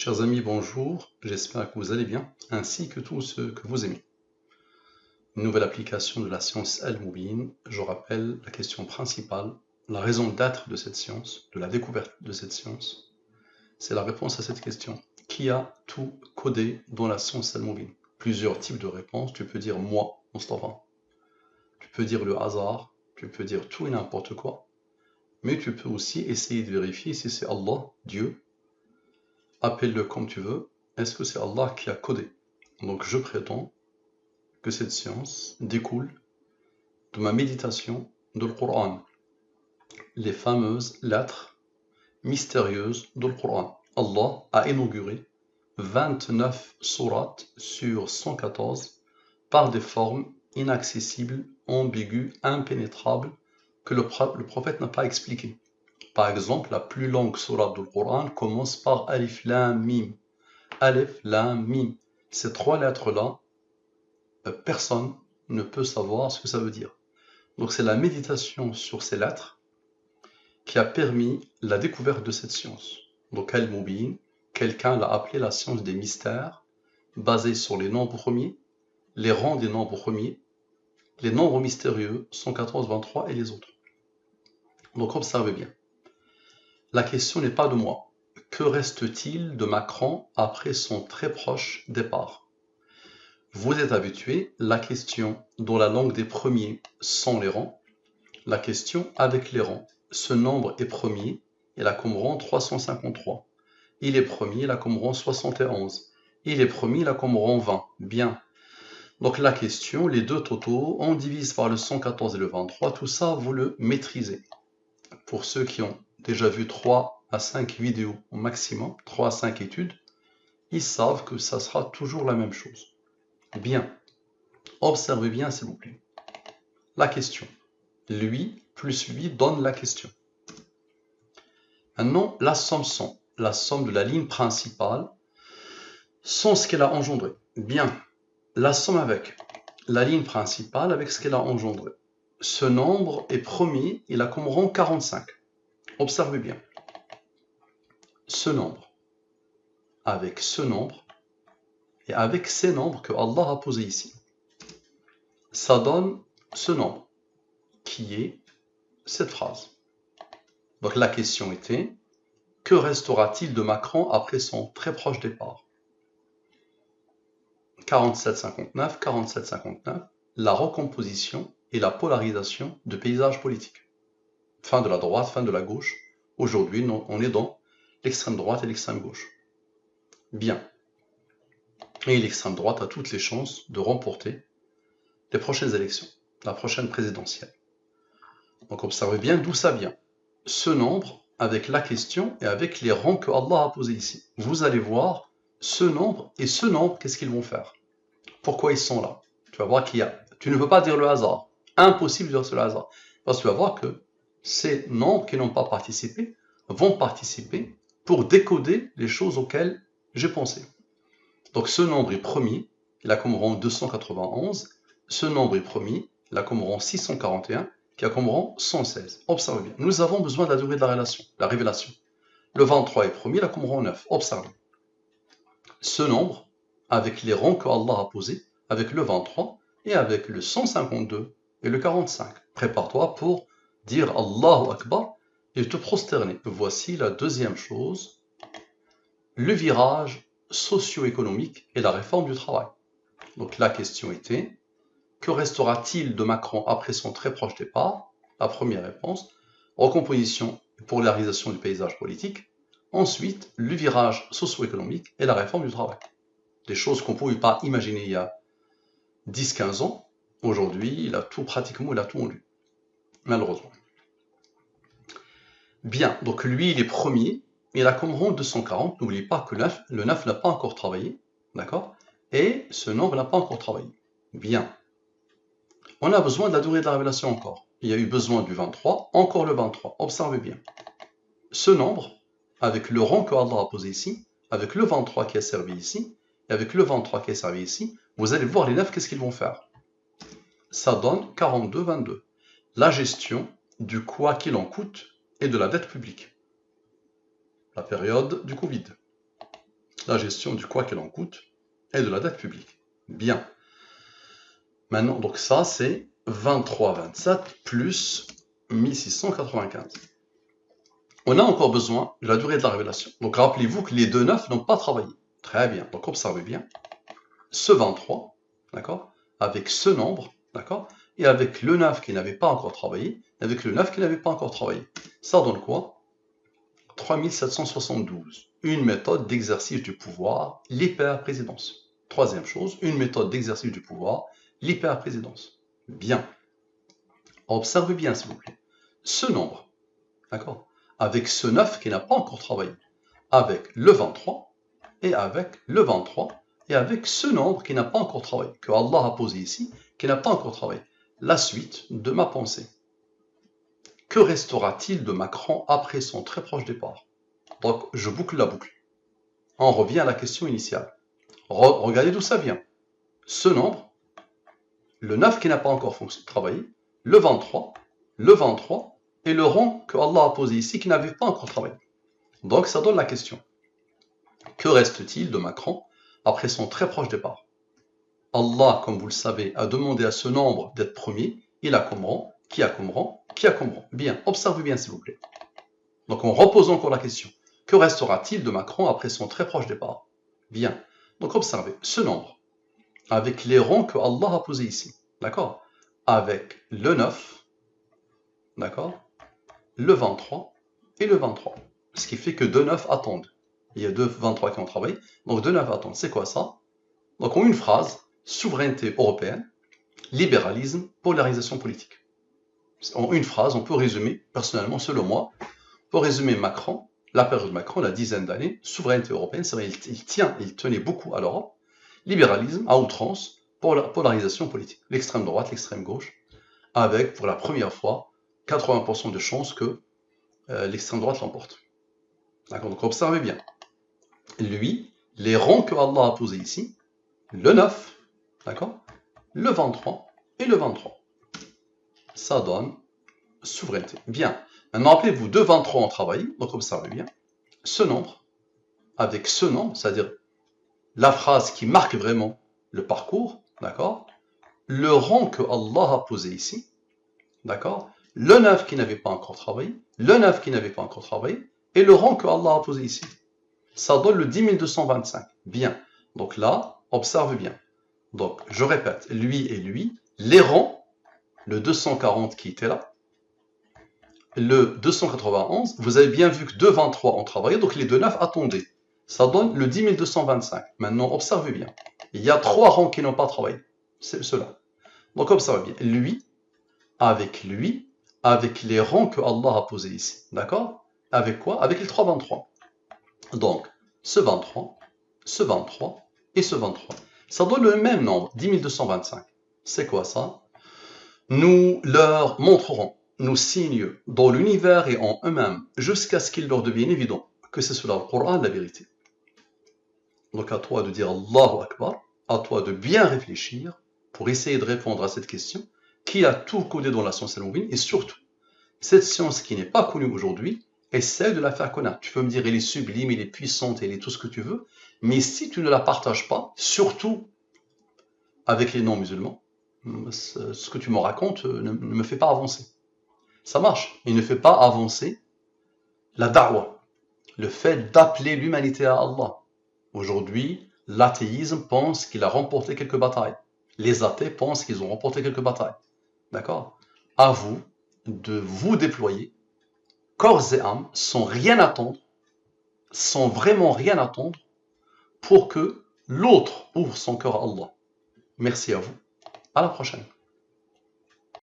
Chers amis, bonjour, j'espère que vous allez bien, ainsi que tous ceux que vous aimez. Une nouvelle application de la science Al-Mubin, je rappelle la question principale, la raison d'être de cette science, de la découverte de cette science, c'est la réponse à cette question. Qui a tout codé dans la science Al-Mubin? Plusieurs types de réponses, tu peux dire moi, Mustafa, tu peux dire le hasard, tu peux dire tout et n'importe quoi, mais tu peux aussi essayer de vérifier si c'est Allah, Dieu, appelle-le comme tu veux, est-ce que c'est Allah qui a codé? Donc je prétends que cette science découle de ma méditation de l'Coran, les fameuses lettres mystérieuses de l'Coran. Allah a inauguré 29 sourates sur 114 par des formes inaccessibles, ambiguës, impénétrables, que le prophète n'a pas expliquées. Par exemple, la plus longue sourate du Coran commence par Alif Lam Mim. Alif Lam Mim. Ces trois lettres-là, personne ne peut savoir ce que ça veut dire. Donc c'est la méditation sur ces lettres qui a permis la découverte de cette science. Donc Al-Mubin, quelqu'un l'a appelé la science des mystères, basée sur les nombres premiers, les rangs des nombres premiers, les nombres mystérieux, 114, 23 et les autres. Donc observez bien. La question n'est pas de moi. Que reste-t-il de Macron après son très proche départ? Vous êtes habitué, la question dans la langue des premiers sans les rangs, la question avec les rangs. Ce nombre est premier, il a comme rang 353. Il est premier, il a comme rang 71. Il est premier, il a comme rang 20. Bien. Donc la question, les deux totaux, on divise par le 114 et le 23, tout ça, vous le maîtrisez. Pour ceux qui ont déjà vu 3 à 5 vidéos au maximum, 3 à 5 études, ils savent que ça sera toujours la même chose. Bien. Observez bien, s'il vous plaît. La question. Lui plus lui donne la question. Maintenant, la somme de la ligne principale, sans ce qu'elle a engendré. Bien, la somme avec la ligne principale, avec ce qu'elle a engendré. Ce nombre est premier, il a comme rang 45. Observez bien. Ce nombre, avec ce nombre, et avec ces nombres que Allah a posés ici. Ça donne ce nombre, qui est cette phrase. Donc la question était, que restera-t-il de Macron après son très proche départ? 47-59, 47-59, la recomposition et la polarisation de paysages politiques. Fin de la droite, fin de la gauche. Aujourd'hui, on est dans l'extrême droite et l'extrême gauche. Bien. Et l'extrême droite a toutes les chances de remporter les prochaines élections, la prochaine présidentielle. Donc observez bien d'où ça vient. Ce nombre, avec la question et avec les rangs que Allah a posés ici. Vous allez voir ce nombre et ce nombre, qu'est-ce qu'ils vont faire? Pourquoi ils sont là? Tu vas voir qu'il y a... Tu ne peux pas dire le hasard. Impossible de dire le hasard. Parce que tu vas voir que ces nombres qui n'ont pas participé vont participer pour décoder les choses auxquelles j'ai pensé. Donc ce nombre est premier, il a comme rang 291. Ce nombre est premier, il a comme rang 641, qui a comme rang 116. Observez bien. Nous avons besoin de la durée de la révélation. Le 23 est premier, il a comme rang 9. Observez. Ce nombre, avec les rangs que Allah a posés, avec le 23 et avec le 152 et le 45. Prépare-toi pour dire Allahu Akbar et te prosterner. Voici la deuxième chose, le virage socio-économique et la réforme du travail. Donc la question était, que restera-t-il de Macron après son très proche départ? La première réponse, recomposition et polarisation du paysage politique. Ensuite, le virage socio-économique et la réforme du travail. Des choses qu'on ne pouvait pas imaginer il y a 10-15 ans. Aujourd'hui, il a tout en lui. Malheureusement. Bien, donc lui, il est premier. Il a comme rang 240. N'oubliez pas que le 9 n'a pas encore travaillé. D'accord? Et ce nombre n'a pas encore travaillé. Bien. On a besoin de la durée de la révélation encore. Il y a eu besoin du 23, encore le 23. Observez bien. Ce nombre, avec le rang que Allah a posé ici, avec le 23 qui est servi ici, et avec le 23 qui est servi ici, vous allez voir les 9, qu'est-ce qu'ils vont faire? Ça donne 42, 22. La gestion du quoi qu'il en coûte et de la dette publique. La période du Covid. la gestion du quoi qu'il en coûte et de la dette publique. Bien. Maintenant, donc ça, c'est 23,27 plus 1695. On a encore besoin de la durée de la révélation. Donc rappelez-vous que les deux neufs n'ont pas travaillé. Très bien. Donc observez bien. Ce 23, d'accord, avec ce nombre, d'accord, et avec le 9 qui n'avait pas encore travaillé, et avec le 9 qui n'avait pas encore travaillé. Ça donne quoi? 3772. Une méthode d'exercice du pouvoir, l'hyper-présidence. Troisième chose, une méthode d'exercice du pouvoir, l'hyper-présidence. Bien. Observez bien, s'il vous plaît. Ce nombre, d'accord, avec ce 9 qui n'a pas encore travaillé, avec le 23, et avec le 23, et avec ce nombre qui n'a pas encore travaillé, que Allah a posé ici, qui n'a pas encore travaillé. La suite de ma pensée. Que restera-t-il de Macron après son très proche départ? Donc, je boucle la boucle. On revient à la question initiale. Regardez d'où ça vient. Ce nombre, le 9 qui n'a pas encore travaillé, le 23 et le rang que Allah a posé ici qui n'avait pas encore travaillé. Donc, ça donne la question. Que reste-t-il de Macron après son très proche départ? Allah, comme vous le savez, a demandé à ce nombre d'être premier. Il a comme rang, qui a comme rang, qui a comme rang. Bien, observez bien s'il vous plaît. Donc on repose encore la question. Que restera-t-il de Macron après son très proche départ? Bien, donc observez ce nombre, avec les rangs que Allah a posés ici, d'accord, avec le 9, d'accord, le 23 et le 23. Ce qui fait que deux 9 attendent. Il y a deux 23 qui ont travaillé, donc deux 9 attendent. C'est quoi ça? Donc en une phrase, souveraineté européenne, libéralisme, polarisation politique. En une phrase, on peut résumer, personnellement, selon moi, pour résumer Macron, la période de Macron, la dizaine d'années, souveraineté européenne, c'est vrai, il tenait beaucoup à l'Europe, libéralisme à outrance, polarisation politique, l'extrême droite, l'extrême gauche, avec pour la première fois 80% de chances que l'extrême droite l'emporte. D'accord, donc observez bien. Lui, les rangs que Allah a posés ici, le 9, d'accord, le 23 et le 23. Ça donne souveraineté. Bien. Maintenant, rappelez-vous, deux 23 ont travaillé, donc observez bien. Ce nombre, avec ce nombre, c'est-à-dire la phrase qui marque vraiment le parcours, d'accord, le rang que Allah a posé ici, d'accord, le 9 qui n'avait pas encore travaillé, le 9 qui n'avait pas encore travaillé, et le rang que Allah a posé ici. Ça donne le 10 225. Bien. Donc là, observe bien. Donc, je répète, lui et lui, les rangs, le 240 qui était là, le 291, vous avez bien vu que deux 23 ont travaillé, donc les deux 9 attendaient. Ça donne le 10 225. Maintenant, observez bien. Il y a trois rangs qui n'ont pas travaillé. C'est cela. Donc, observez bien. Lui, avec les rangs que Allah a posés ici. D'accord? Avec quoi? Avec les 3 23. Donc, ce 23, ce 23 et ce 23. Ça donne le même nombre, 10 225. C'est quoi ça? Nous leur montrerons nos signes dans l'univers et en eux-mêmes, jusqu'à ce qu'il leur devienne évident que c'est cela le Coran, la vérité. Donc à toi de dire Allahu Akbar, à toi de bien réfléchir pour essayer de répondre à cette question, qui a tout codé dans la science al-Mubin, et surtout, cette science qui n'est pas connue aujourd'hui, essaie de la faire connaître. Tu peux me dire, elle est sublime, elle est puissante, elle est tout ce que tu veux, mais si tu ne la partages pas, surtout avec les non-musulmans, ce que tu me racontes ne me fait pas avancer. Ça marche, il ne fait pas avancer la da'wa, le fait d'appeler l'humanité à Allah. Aujourd'hui, l'athéisme pense qu'il a remporté quelques batailles. Les athées pensent qu'ils ont remporté quelques batailles. D'accord? À vous de vous déployer, corps et âme, sans rien attendre, sans vraiment rien attendre, pour que l'autre ouvre son cœur à Allah. Merci à vous. À la prochaine.